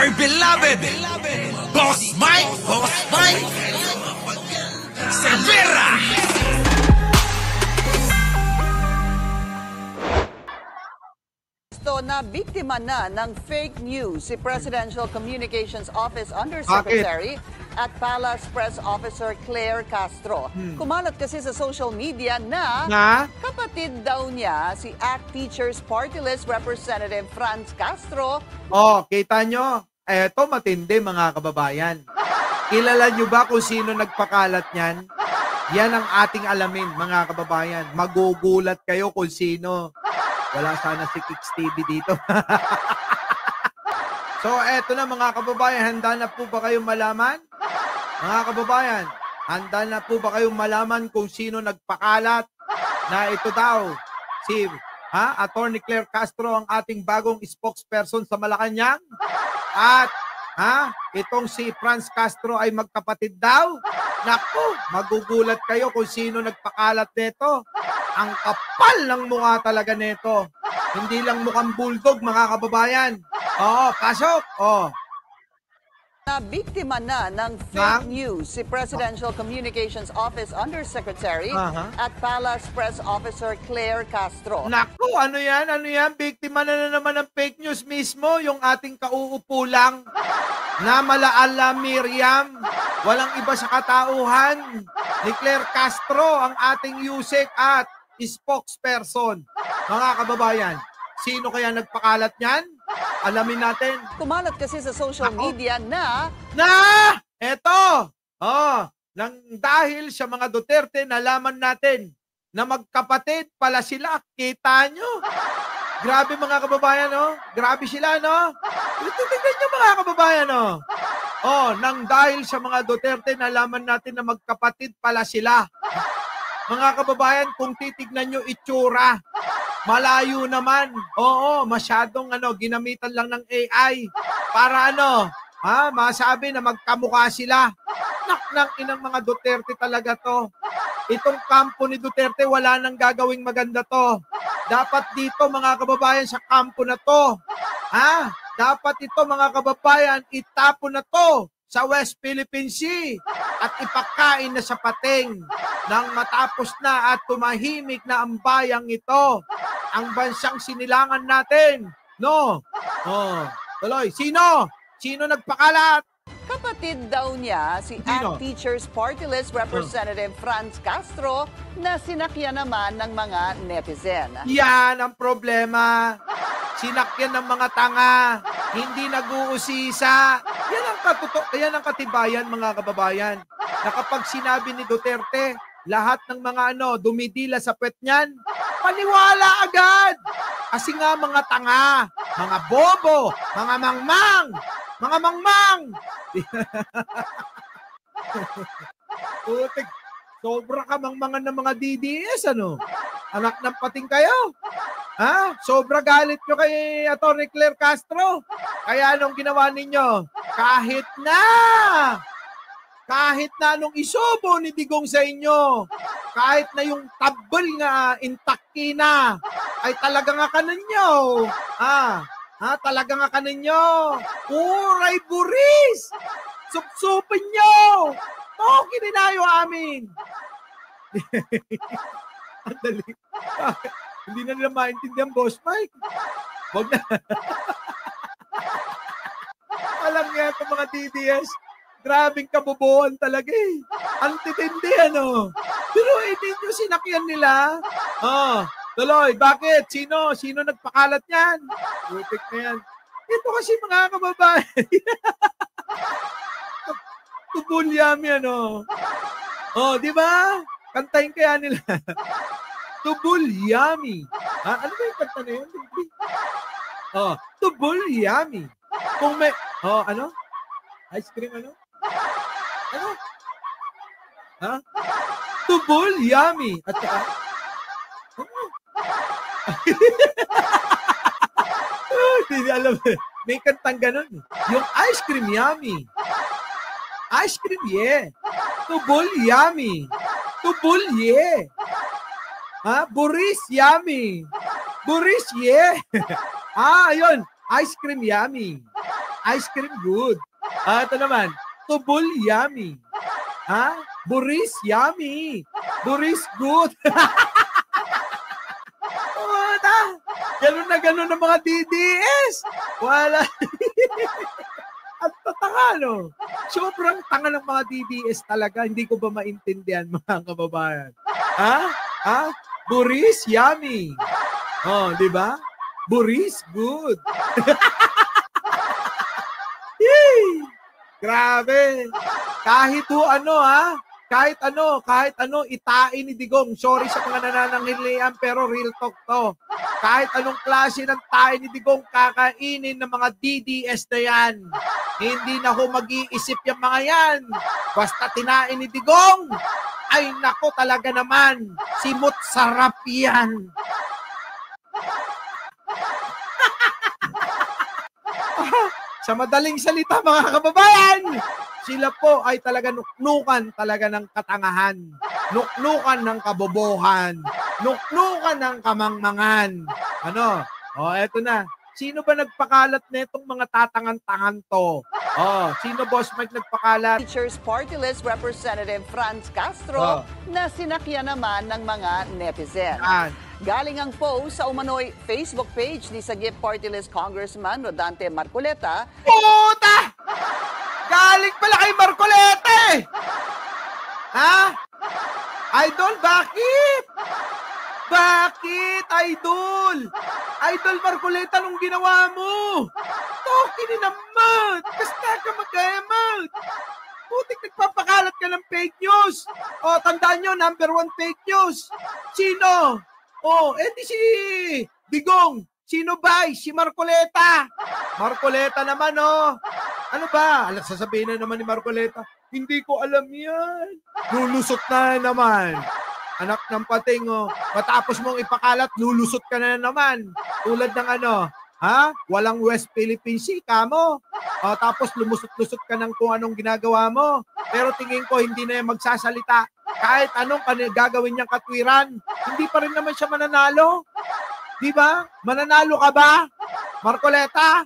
our beloved Boss Mike Cervera. Na biktima na ng fake news si Presidential Communications Office Undersecretary at Palace Press Officer Claire Castro. Kumalat kasi sa social media na kapatid daw niya si ACT Teachers Party List Representative Franz Castro. Oh, kita nyo? Eto matindi mga kababayan. Kilala nyo ba kung sino nagpakalat niyan? Yan ang ating alamin mga kababayan. Magugulat kayo kung sino. Wala sana si Kicks TV dito. So, eto na mga kababayan, handa na po ba kayong malaman? Mga kababayan, handa na po ba kayong malaman kung sino nagpakalat na ito daw si Attorney Claire Castro ang ating bagong spokesperson sa Malacanang? At itong si Franz Castro ay magkapatid daw? Naku, magugulat kayo kung sino nagpakalat nito. Ang kapal ng mukha talaga nito. Hindi lang mukhang bulldog, mga kababayan. Oo, pasok. Oo. Na biktima na ng fake news si Presidential Communications Office Undersecretary at Palace Press Officer Claire Castro. Naku, ano yan? Ano yan? Biktima na naman ng fake news mismo. Yung ating kauupo lang na Malaala Miriam. Walang iba sa katauhan. Ni Claire Castro, ang ating USEC at spokesperson. Mga kababayan, sino kaya nagpakalat niyan? Alamin natin. Kumalat kasi sa social media na eto! Nang dahil sa mga Duterte, nalaman natin na magkapatid pala sila. Kita nyo? Grabe mga kababayan, no? Grabe sila, no? Tingnan nyo mga kababayan, no? Nang dahil sa mga Duterte, nalaman natin na magkapatid pala sila. Mga kababayan, kung titignan nyo itsura, malayo naman. Oo, masyadong ginamitan lang ng AI para masabi na magkamukha sila. Naknang inang mga Duterte talaga to. Itong kampo ni Duterte, wala nang gagawing maganda to. Dapat dito mga kababayan sa kampo na to. Dapat ito mga kababayan, itapon na to sa West Philippine Sea at ipakain na sa pating nang matapos na at tumahimik na ang bayang ito. Ang bansang sinilangan natin. No? Tuloy. Sino? Sino nagpakalat? Kapatid daw niya si ACT Teachers Party List Representative Franz Castro na sinakyan naman ng mga netizen. Yan ang problema. Sinakyan ng mga tanga. Hindi nag-uusisa. Yan ang katibayan mga kababayan. Na kapag sinabi ni Duterte, lahat ng mga dumidila sa puwet niyan, paniwala agad. Kasi nga mga tanga, mga bobo, mga mangmang. Putik, sobra ka mangmangan ng mga DDS, Anak ng pating kayo. Sobra galit nyo kay Atty. Claire Castro. Kaya anong ginawa ninyo? Kahit na anong isubo ni Digong sa inyo, kahit na yung tabel nga intakti na, ay talaga nga kaninyo. Talaga nga kaninyo. Uray buris! Supsupin nyo! Kininayo amin. Andali. Hindi na nila maintindihan, Boss Mike. Wag na. Alam niya ito mga DDS, grabing kabobohan talaga eh. Ang titindi, Pero hindi nyo sinakyan nila. Tuloy, bakit? Sino nagpakalat niyan? Putik na yan. Ito kasi mga kababayan. Tubulyami, di ba? Kantahin kaya nila. Tubulyami. Ano ba yung kanta na yun? Tubulyami. Kung may, ice cream, Tubulyami. At saka, hindi alam. May kantang ganun. Yung ice cream yummy. Ice cream, yeah. Tubol yummy. Tubol, yeah. Buris yummy. Buris, yeah. Ayun. Ice cream yummy. Ice cream good. Ito naman. Tubol yummy. Buris yummy. Buris good. Ganun na ganun ang mga DDS. Wala. At tatanga, no? Sobrang tanga ng mga DDS talaga. Hindi ko ba maintindihan, mga kababayan? Buris, yummy. Di ba? Buris, good. Yay! Grabe. Kahit ano, itain ni Digong. Sorry sa mga nanananghilian, pero real talk to. Kahit anong klase ng tae ni Digong, kakainin ng mga DDS na yan. Hindi na ho mag-iisip yung mga yan. Basta tinain ni Digong, ay nako talaga naman, simot sarap yan. Sa madaling salita, mga kababayan, sila po ay talaga nuknukan talaga ng katangahan, nuknukan ng kabobohan, nuknukan ng kamangmangan. Eto na. Sino ba nagpakalat netong mga tatangan-tangan to? Sino, Boss Mike, nagpakalat? Teachers Party List Representative Franz Castro na sinakyan naman ng mga netizen. Galing ang post sa umano'y Facebook page ni Sagip Party List Congressman Rodante Marcoleta. Puta! Galing pala kay Marcoleta eh! Idol, bakit? Bakit, Idol? Idol Marcoleta, nung ginawa mo? Tokin naman! Basta ka mag-emot! Putik, nagpapakalat ka ng fake news! Tandaan nyo, number 1 fake news! Sino? Di si Digong. Sino ba? Si Marcoleta. Marcoleta naman, Ano ba? Sasabihin na naman ni Marcoleta, hindi ko alam yan. Lulusot na naman. Anak ng pating, matapos mong ipakalat, lulusot ka na naman. Tulad ng walang West Philippine Sea ka mo. Tapos lumusot-lusot ka ng kung anong ginagawa mo. Pero tingin ko, hindi na yan magsasalita. Kahit anong gagawin niyang katwiran, hindi pa rin naman siya mananalo. Di ba? Mananalo ka ba, Marcoleta?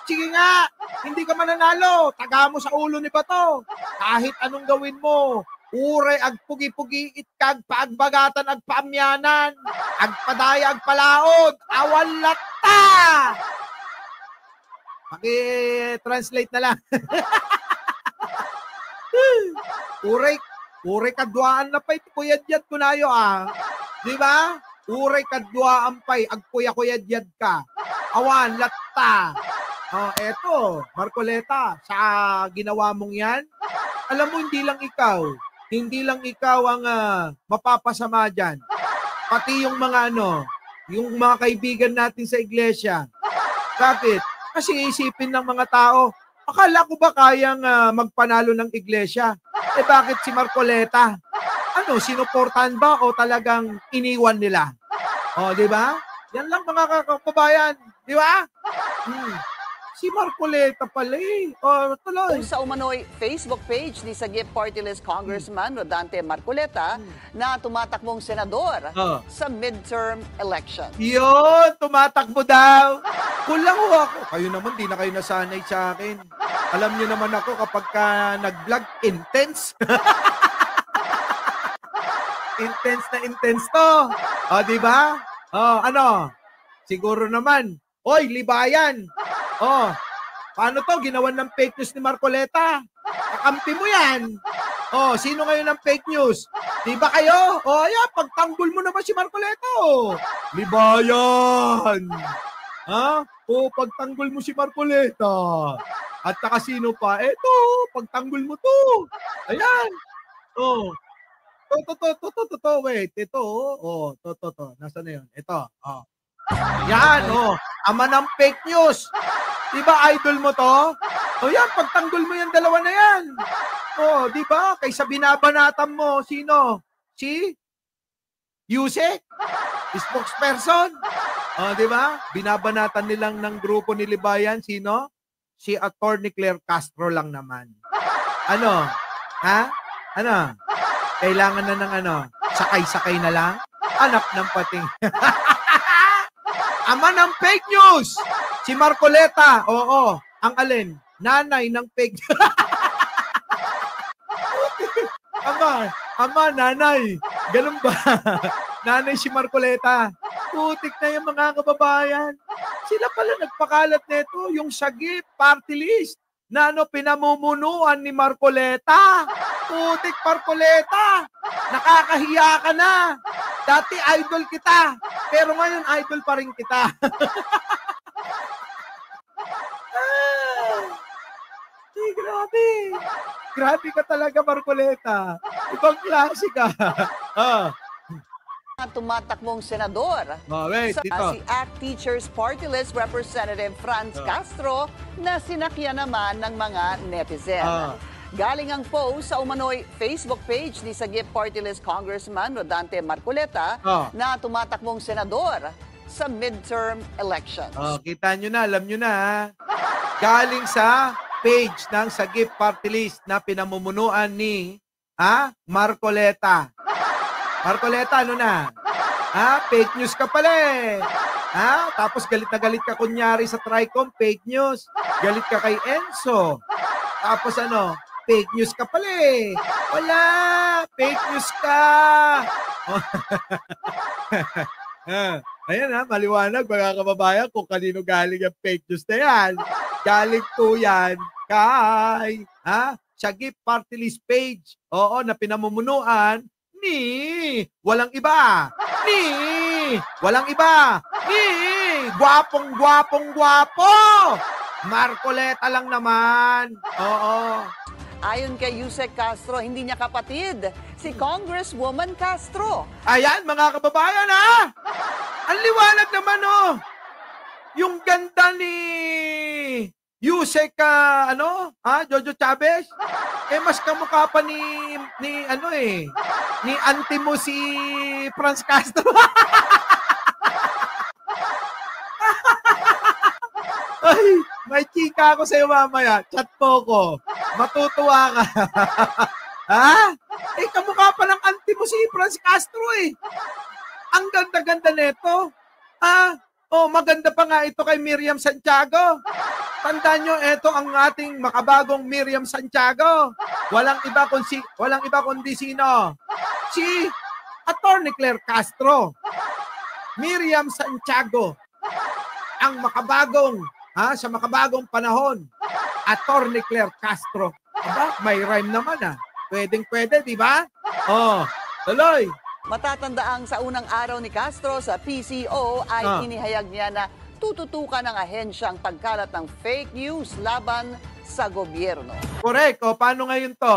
Sige nga, hindi ka mananalo. Taga mo sa ulo ni Bato. Kahit anong gawin mo, uray ag pugi-pugi itkag paagbagatan ag paamyanan, ag padaya ag palaod, awan lata. Paki-translate na lang. Uray kadwaan na pa'y kuyadyad ko na yo Di ba? Uray kadwaan pa'y ag kuya-kuyadyad ka. Awan lata. Eto, Marcoleta, sa ginawa mong yan, alam mo, hindi lang ikaw ang mapapasama dyan. Pati yung mga yung mga kaibigan natin sa iglesia. Bakit? Kasi isipin ng mga tao, akala ko ba kayang magpanalo ng iglesia? Bakit si Marcoleta? Sinuportahan ba o talagang iniwan nila? Di ba? Yan lang mga kababayan. Di ba? Si Marcoleta pala tuloy. Sa umano'y Facebook page ni Sagip Party List Congressman Rodante Marcoleta na tumatakbong senador sa midterm election. Yun, tumatakbo daw. Kulang ho ako. Kayo naman, di na kayo nasanay sa akin. Alam niyo naman ako kapag nag-vlog, intense. Intense to. Di ba? Siguro naman. Oy, libayan. Paano to? Ginawan ng fake news ni Marcoleta. Kakampi mo yan. Sino ngayon ng fake news? Di ba kayo? Pagtanggol mo naman si Marcoleta. Libayan. Pagtanggol mo si Marcoleta. At saka sino pa? Eto, pagtanggol mo to. Ayan. Wait, ito. Nasaan na yun? Ito. Yan, ama ng fake news. Diba idol mo to? Yan, pagtanggol mo yung dalawa na yan. Diba? Kaysa binabanatan mo, sino? Si Yusek? Spokesperson? Diba? Binabanatan nilang ng grupo ni Libayan, sino? Si Attorney Claire Castro lang naman. Kailangan na ng sakay-sakay na lang? Anak ng pating. Ama ng fake news! Si Marcoleta, Ang alin? Nanay ng fake. Ama, nanay. Ganun ba? Nanay si Marcoleta. Putik na yung mga kababayan. Sila pala nagpakalat nito, yung Sagip Party List na pinamumunuan ni Marcoleta. Putik Marcoleta. Nakakahiya ka na. Dati idol kita, pero ngayon idol pa rin kita. Grabe. Grabe ka talaga, Marcoleta. Ibang klase ka. Tumatakbong senador Wait, dito. si ACT Teachers Party List Representative Franz Castro na sinakyan naman ng mga netizen. Galing ang post sa umano'y Facebook page ni Sagip Party List Congressman Rodante Marcoleta na tumatakbong senador sa midterm elections. Kita nyo na, alam nyo na. Galing sa page ng Sagip Party List na pinamumunuan ni Marcoleta. Marcoleta, ano na? Fake news ka pala eh. Tapos galit na galit ka kunyari sa Tricom, fake news. Galit ka kay Enzo. Tapos ano, fake news ka pala eh. Wala, fake news ka. Ayan maliwanag mga kababayan kung kanino galing ang fake news na yan. Galing to yan kay Sagip Party List page. Oo, na pinamumunuan ni walang iba. Gwapong-gwapo. Marcoleta lang naman. Oo. Ayon kay Yusek Castro, hindi niya kapatid si Congresswoman Castro. Ayan mga kababayan Ang liwanag naman Yung ganda ni Yusek Jojo Chavez. Mas kamukha pa ni auntie mo si Franz Castro. Ay, may chika ako sa'yo mamaya. Chat po ko. Matutuwa ka. Kamukha pa ng auntie mo si Franz Castro eh. Ang ganda-ganda nito. Maganda pa nga ito kay Miriam Santiago. Tandaan nyo, ito ang ating makabagong Miriam Santiago. Walang iba kundi sino? Si Attorney Claire Castro. Miriam Santiago. Ang makabagong, sa makabagong panahon, Attorney Claire Castro. May rhyme naman Pwedeng-pwede, di ba? Tuloy. Matatandaan sa unang araw ni Castro sa PCO ay inihayag niya na tututukan ng ahensyang pagkalat ng fake news laban sa gobyerno. Correct. Paano ngayon to?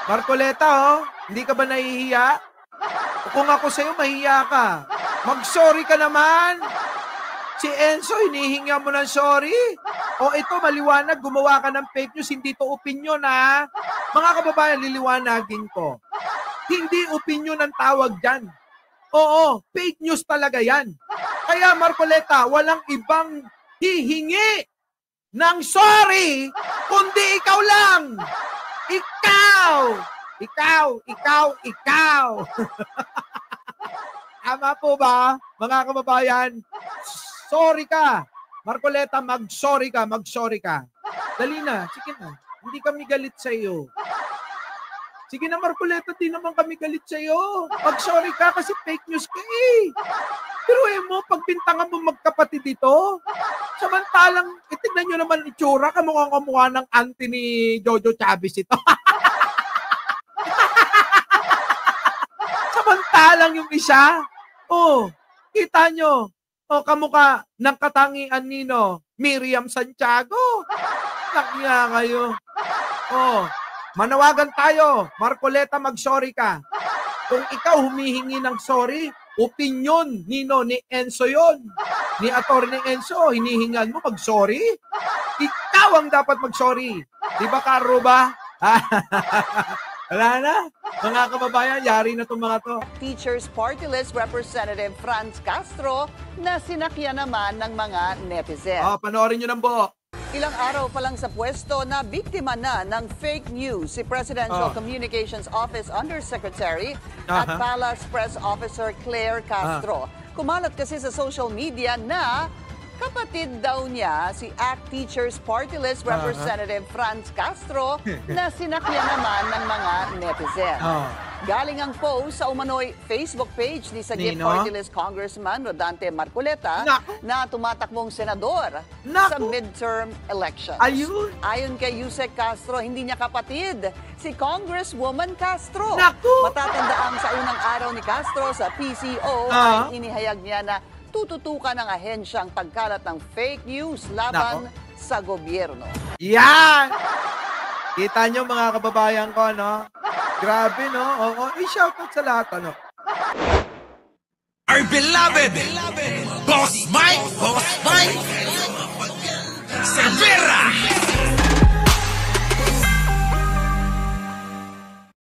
Marcoleta, hindi ka ba nahihiya? Kung ako sa'yo, mahihiya ka. Mag-sorry ka naman. Si Enzo, hinihinga mo ng sorry. Ito, maliwanag, gumawa ka ng fake news, hindi to opinion Mga kababayan, liliwanagin ko. Hindi opinion ang tawag dyan. Oo, fake news talaga yan. Kaya Marcoleta, walang ibang hihingi ng sorry, kundi ikaw lang. Ikaw. Tama po ba, mga kababayan? Sorry ka. Marcoleta, mag-sorry ka. Dali na, sige na. Hindi kami galit sa iyo. Sige na, Marcoleta, di naman kami galit sa iyo. Mag-sorry ka kasi fake news ka eh. Pero mo, pagbintangan mo magkapatid dito, samantalang, itignan nyo naman itsura, kamukha ng auntie ni Jojo Chavez ito. Samantalang yung isa, kita nyo, kamukha ng katangian nino, Miriam Santiago. Nakya kayo. Manawagan tayo, Marcoleta, mag-sorry ka. Kung ikaw humihingi ng sorry, opinion ni Enzo yon. Ni Atty. Enzo, hinihingan mo mag-sorry? Ikaw ang dapat mag-sorry. Di ba, Karo ba? Wala na. Mga kababayan, yari na itong mga to. Teachers Party List Representative Franz Castro na sinakyan naman ng mga netizen. Panoorin nyo ng buo. Ilang araw pa lang sa pwesto na biktima na ng fake news si Presidential Communications Office Undersecretary at Palace Press Officer Claire Castro. Kumalat kasi sa social media na Kapatid daw niya si ACT Teachers Party List Representative Franz Castro na sinakyan naman ng mga netizen. Galing ang post sa umano'y Facebook page ni Sagip Nino? Party List Congressman Rodante Marcoleta Naku! na tumatakbong senador Naku! sa midterm elections. Ayun! Ayon kay Yusek Castro, hindi niya kapatid si Congresswoman Castro. Naku! Matatandaan sa unang araw ni Castro sa PCO ay inihayag niya na tututukan ng ahensyang pagkalat ng fake news laban sa gobyerno. Yan! Kita nyo mga kababayan ko, no? Grabe, no? Oo, i-shoutout sa lahat, ano? Our beloved Boss Mike Cervera.